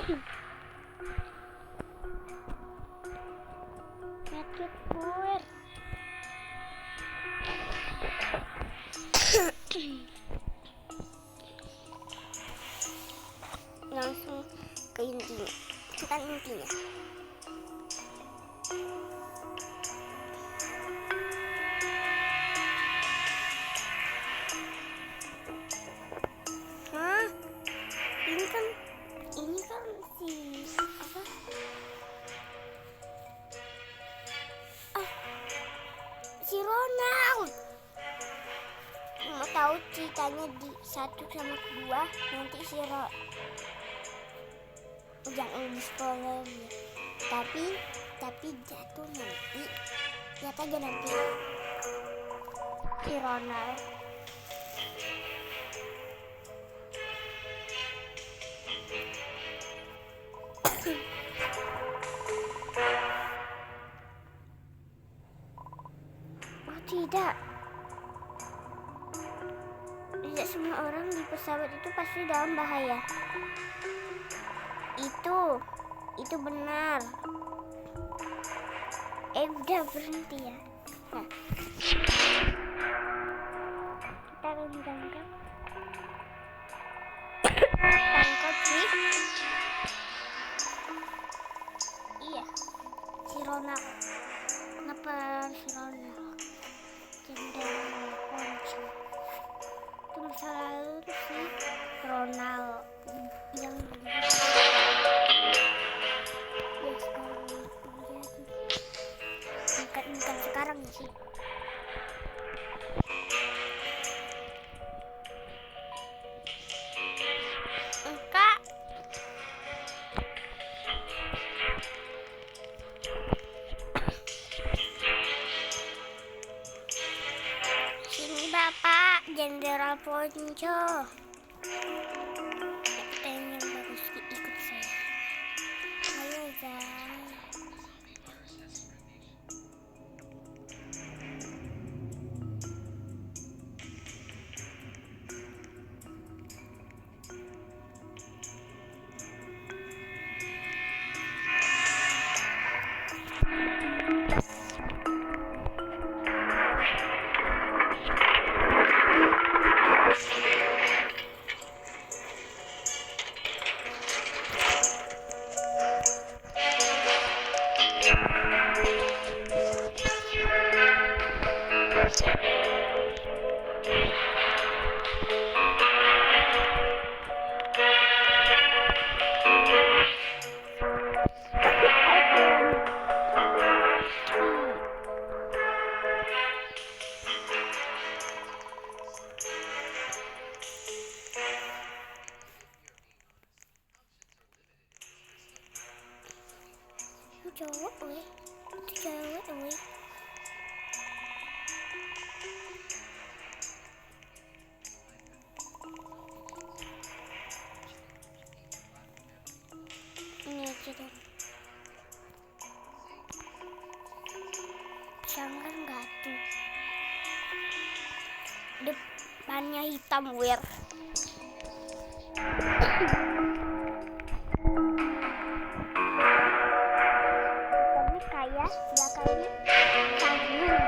Medkit puer. Langsung ke intinya. Itu kan intinya. Hah? Ini kan si apa? Si Ronald. Mau tahu ceritanya di 1 sama 2 nanti si jangan di spoiler ya. Tapi jatuh nanti lihat aja nanti si Ronald. Oh tidak semua orang di pesawat itu pasti dalam bahaya. Itu benar. Udah berhenti ya. Nah, kita akan tangkap sih. Iya, si Ronald. Kenapa si Ronald? Jenderal Ponco. Itu masa lalu si Ronald yang bukan sekarang sih. Enggak. Sini Bapak Jenderal Ponco. Kapten yang bagus ikut saya. Ayo guys. Cowok weh, itu cewek weh. Ini aja dong. Sanggar nggak tuh? Depannya hitam wir. Belakangnya canggung.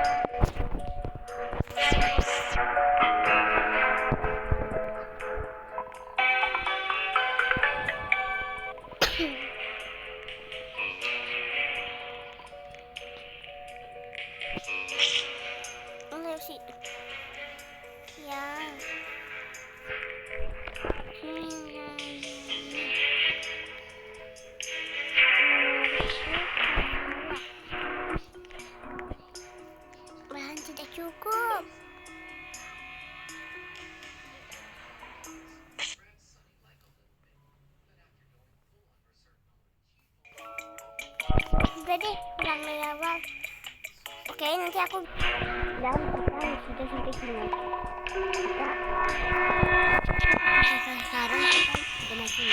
Oleh sih ya. Cukup. Udah deh, ulang dari awal. Oke, nanti aku bilang kita sudah sampai sini. Kita sekarang kita udah masuk.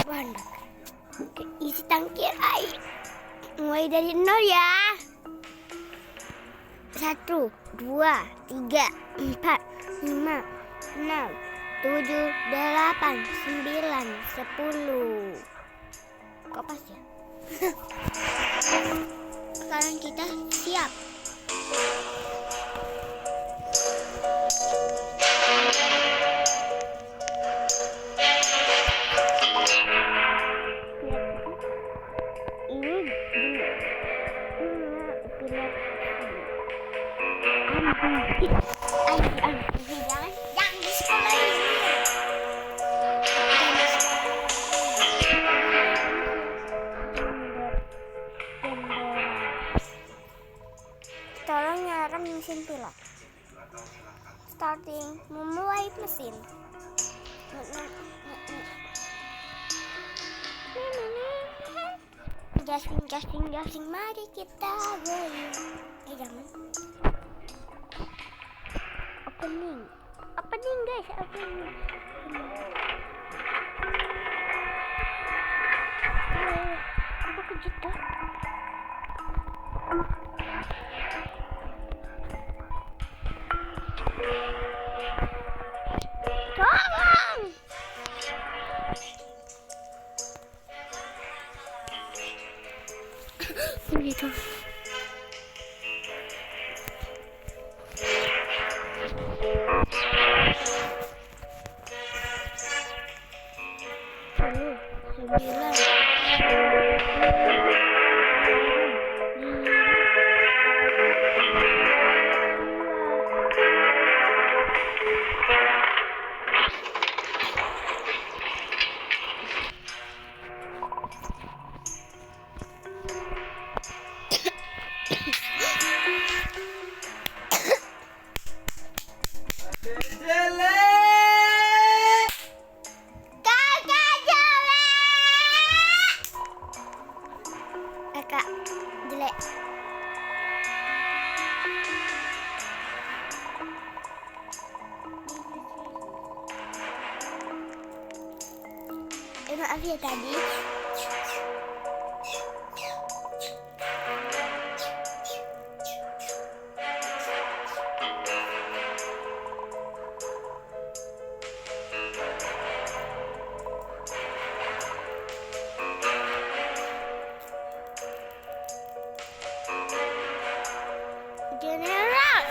Bandek. Oke, isi tangki air. Mulai dari 0 ya. 1, 2, 3, 4, 5, 6, 7, 8, 9, 10. Kok pas ya? Sekarang kita siap. Jangan di sekolah ini. Tolong nyalakan mesin pilot. Starting, memulai mesin. Gasing, mari kita beli. Jangan. Opening guys, opening. Apa kejut tuh? Tolong! Begitu. Kakak jelek. Maaf ya tadi. General.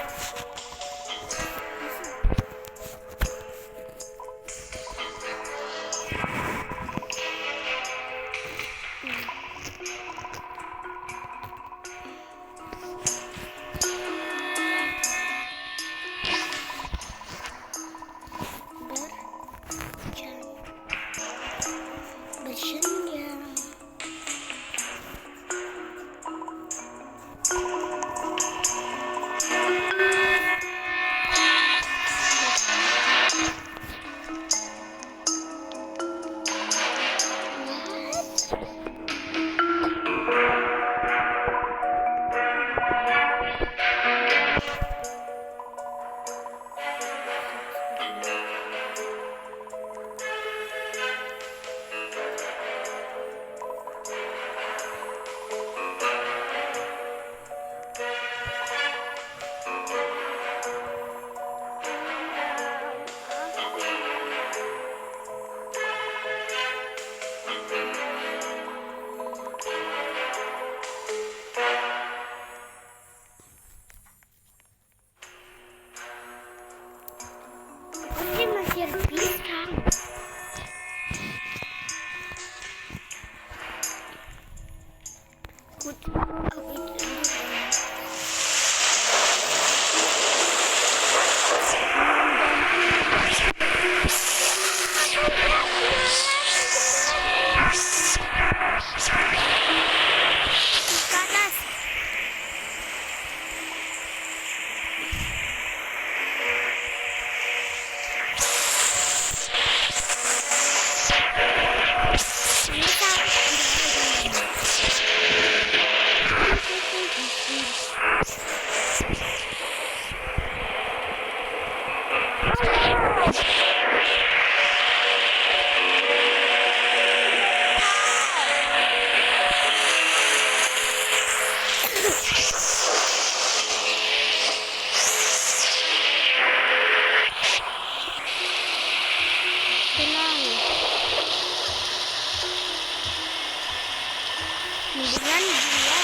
Jangan dia.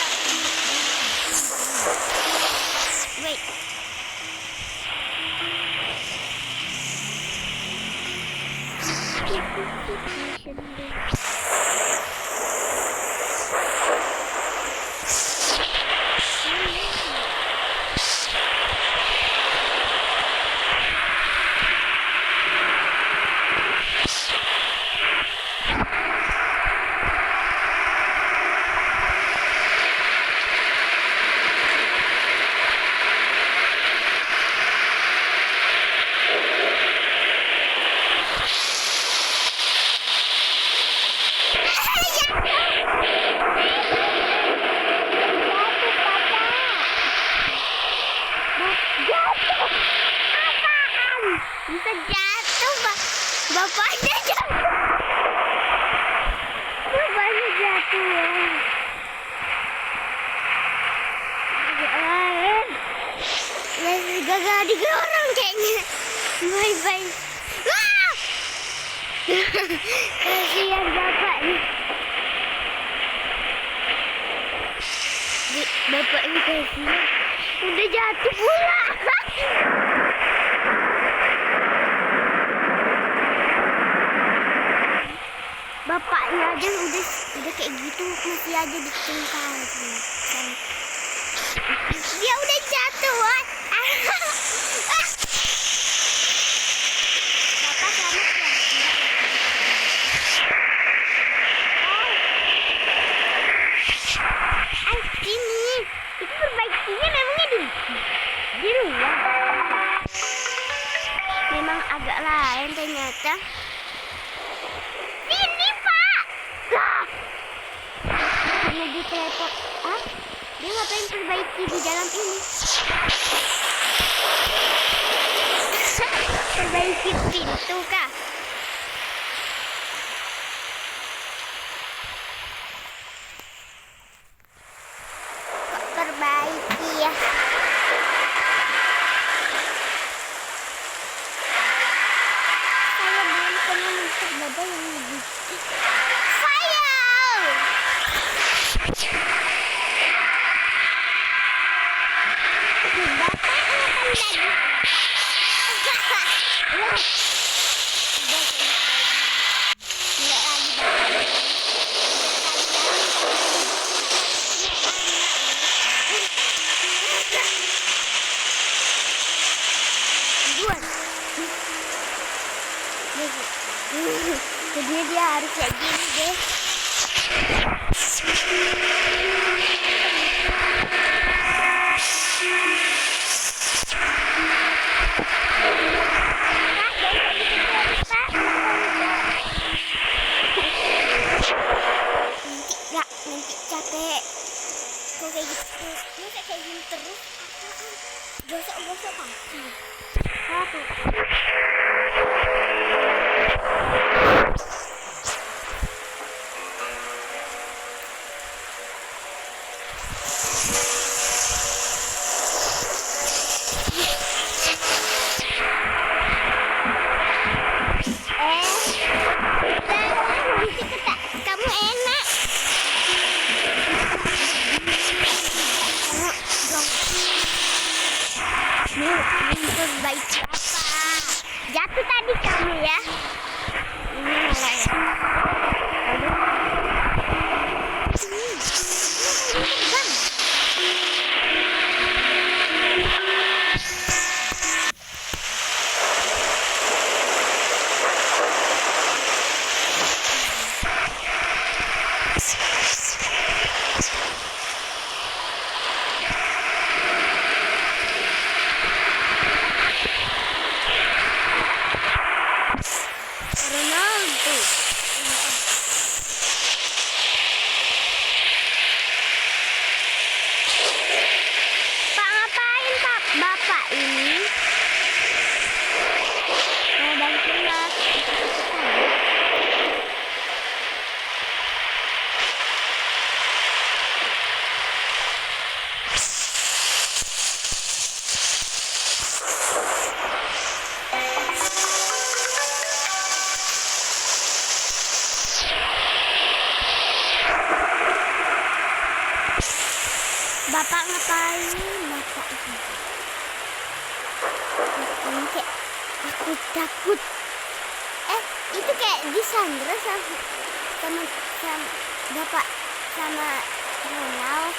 Wait. Bisa jatuh, Pak. Bapaknya jatuh. Bapaknya jatuh. Gagal didorong kayaknya. Bye-bye. Wah! Kasihan bapaknya. Bapaknya kasihan. Udah jatuh pula. Bapaknya aja udah kayak gitu, masih aja ditungkang. Dia udah jatuh. Bapak selamat ya. Sini. Itu perbaikinya memangnya di luar. Memang agak lain ternyata. Karena dia teleport. Dia ngapain perbaiki di dalam ini? Perbaiki pintu kah? Kok perbaiki ya? Saya belum pernah melihat badai yang lebih jadi dia harus kayak gini deh. Nanti capek. Kok kayak gitu? Masa kayak gini terus? Gosok-gosok kaki. Apa? Kamu enak. Perbaiki apa? Jatuh tadi kamu ya? Ini malah ya. Bapak ngapain? Bapak ini kayak takut. Itu kayak disandra sama Bapak sama Ronald.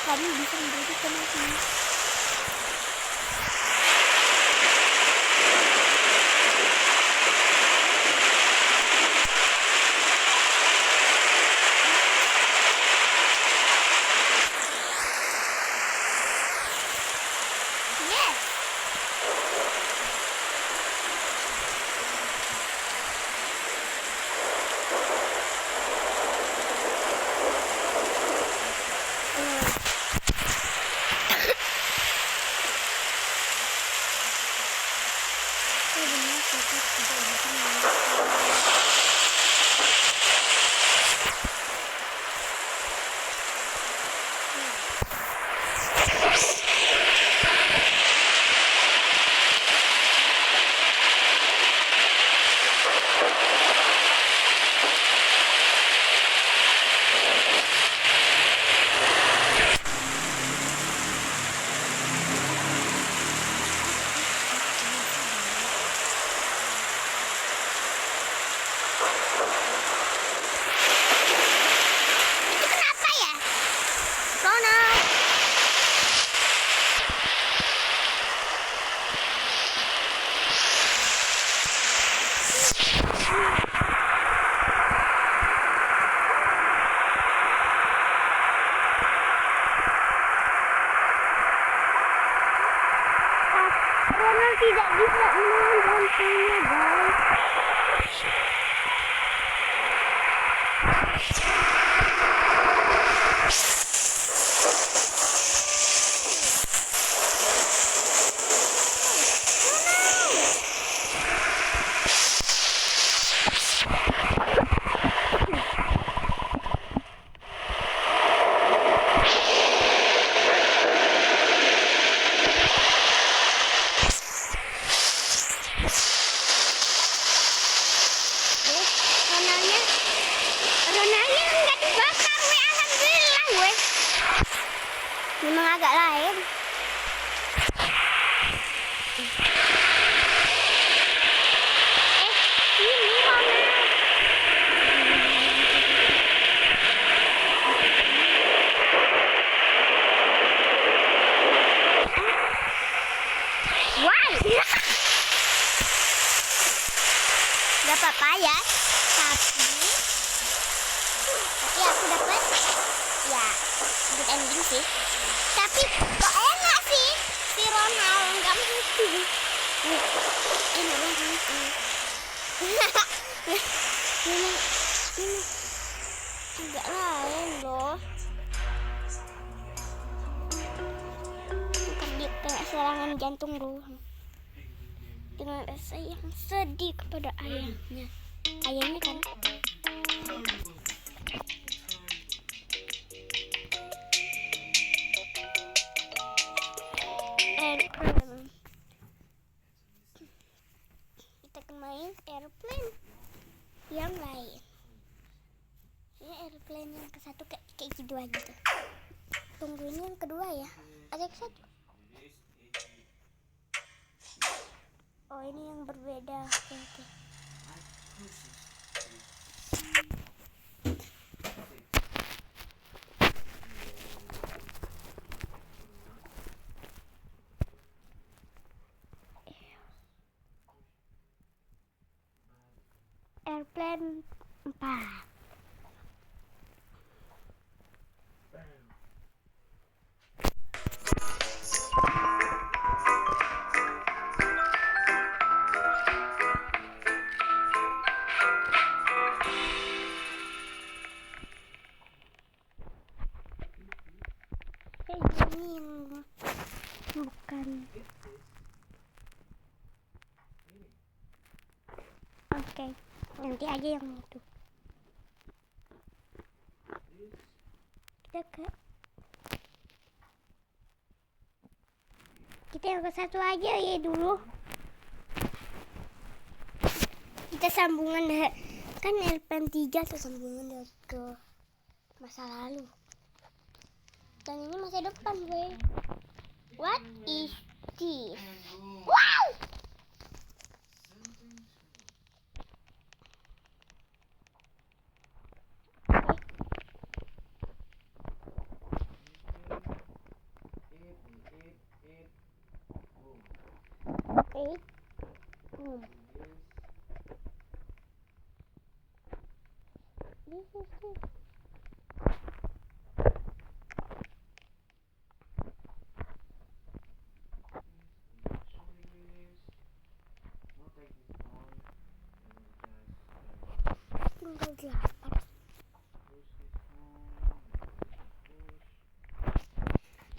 Kami bisa memberikan ini. Ronald tidak bisa menahan hantunya, guys. Gak apa-apa ya, tapi aku dapat ya good ending sih. Tapi kok enak sih si Ronald nggak mati. Memang mati. Ini agak lain loh. Bukan dia kayak serangan jantung doang. Dengan rasa yang sedih kepada ayahnya. Ayahnya kan airplane. Kita akan main airplane yang lain. Ini airplane yang ke satu kayak gitu aja tuh. Tunggu ini yang kedua ya. Ada ke satu. Oh ini yang berbeda. Oke. Airplane 4. Ini bukan. Oke, nanti aja yang itu. Kita yang ke satu aja ya dulu. Kita sambungan kan airplane 3 tuh sambungan ke masa lalu. Dan ini masa depan gue. What is this? Wow! This is this. Tinggal 8.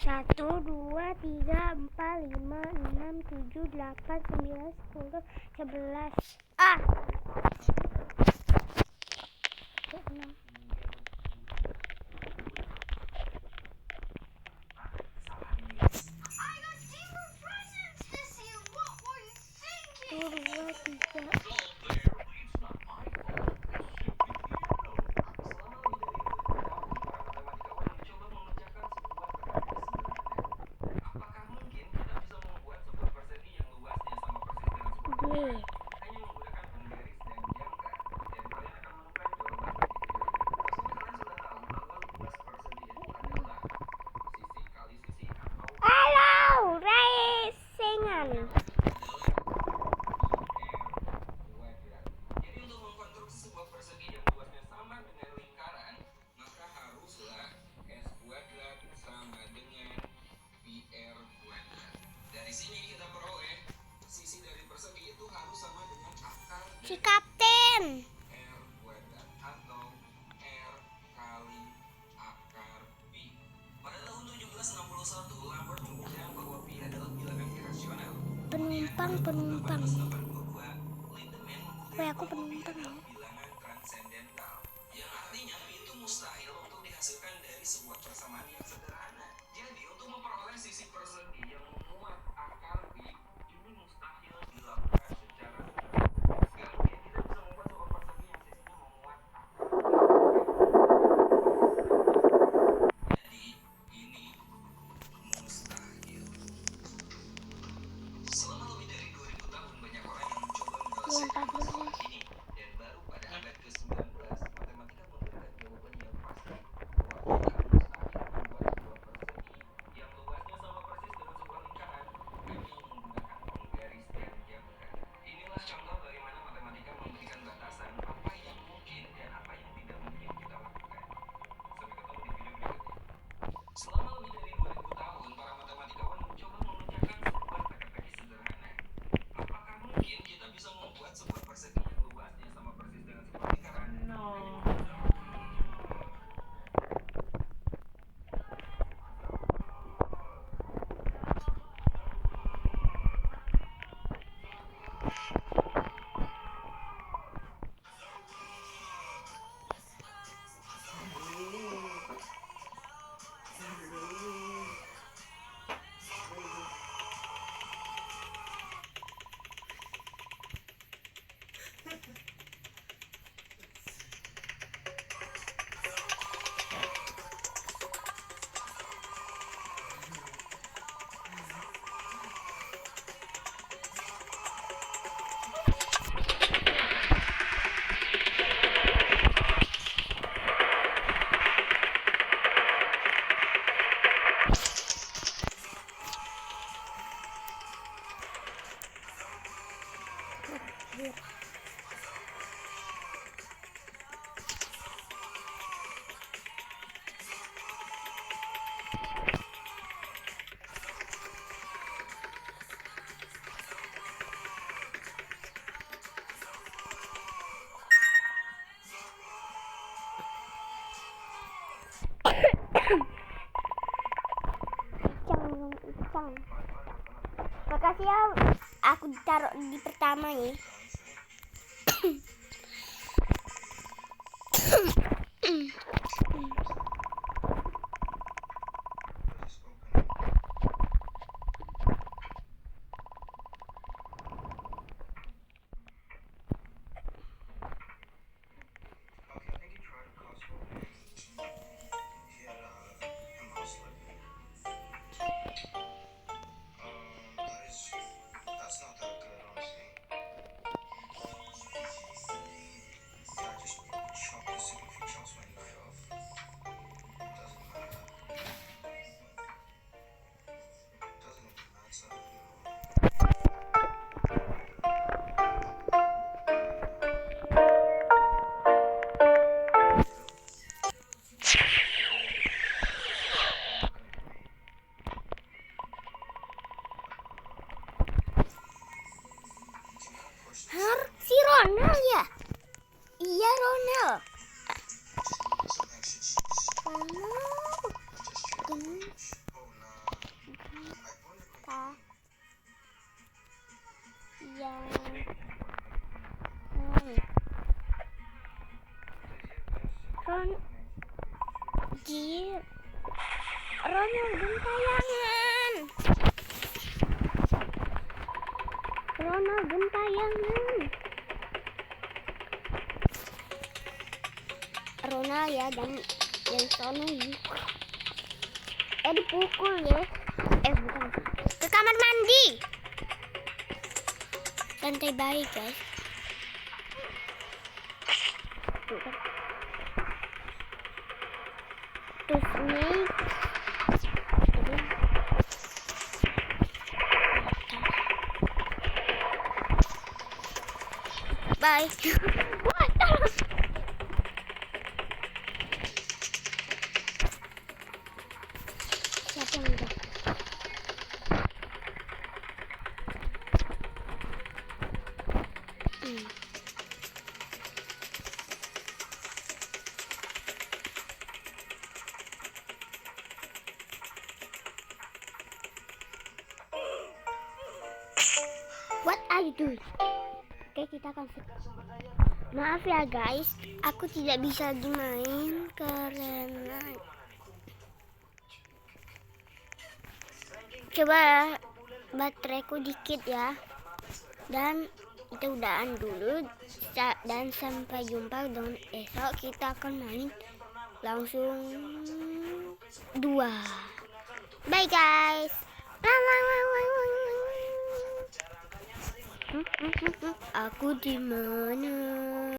1, 2, 3, 4, 5, 6, 7, 8, 9, 10, 11. Ah! 6. Halo, racingan. Jadi untuk mengkonstruksi sebuah persegi yang luasnya sama dengan lingkaran, maka haruslah S kuadrat sama dengan PR kuadrat. Dari sini kita peroleh sisi dari persegi itu harus sama dengan akar Si Kapten. R kuadrat atau R kali akar Pi. Pada tahun 1761, Lambert membuktikan bahwa Pi adalah bilangan irasional. Penumpang. 1882, Lindemann Weh, aku penumpang ya. bilangan transendental, yang artinya itu mustahil untuk dihasilkan dari sebuah persamaan yang sederhana. Jadi untuk memperoleh sisi persegi yang memuat akar pi, ini mustahil dilakukan secara sederhana. Gak mungkin kita bisa membuat sebuah persegi yang sisinya memuat akar pi. Jadi ini mustahil. Selama lebih dari 2000 tahun banyak orang yang mencoba menyelesaikan masalah ini dan baru Biar. Cang. Makasih ya, aku taruh di pertama ya. Si Ronald ya? Iya Ronald. Ronald gentayangan. Ronald gentayangan. Ronald ya dan yang sono dipukul ya. Bukan. Ke kamar mandi. Lantai baik guys. Terus ini bye. Wah, siapa yang udah? What are you doing? Oke, kita akan maaf ya guys, aku tidak bisa dimain karena coba bateraiku dikit ya. Dan kita udahan dulu dan sampai jumpa dan esok kita akan main langsung 2. Bye guys. Aku di mana?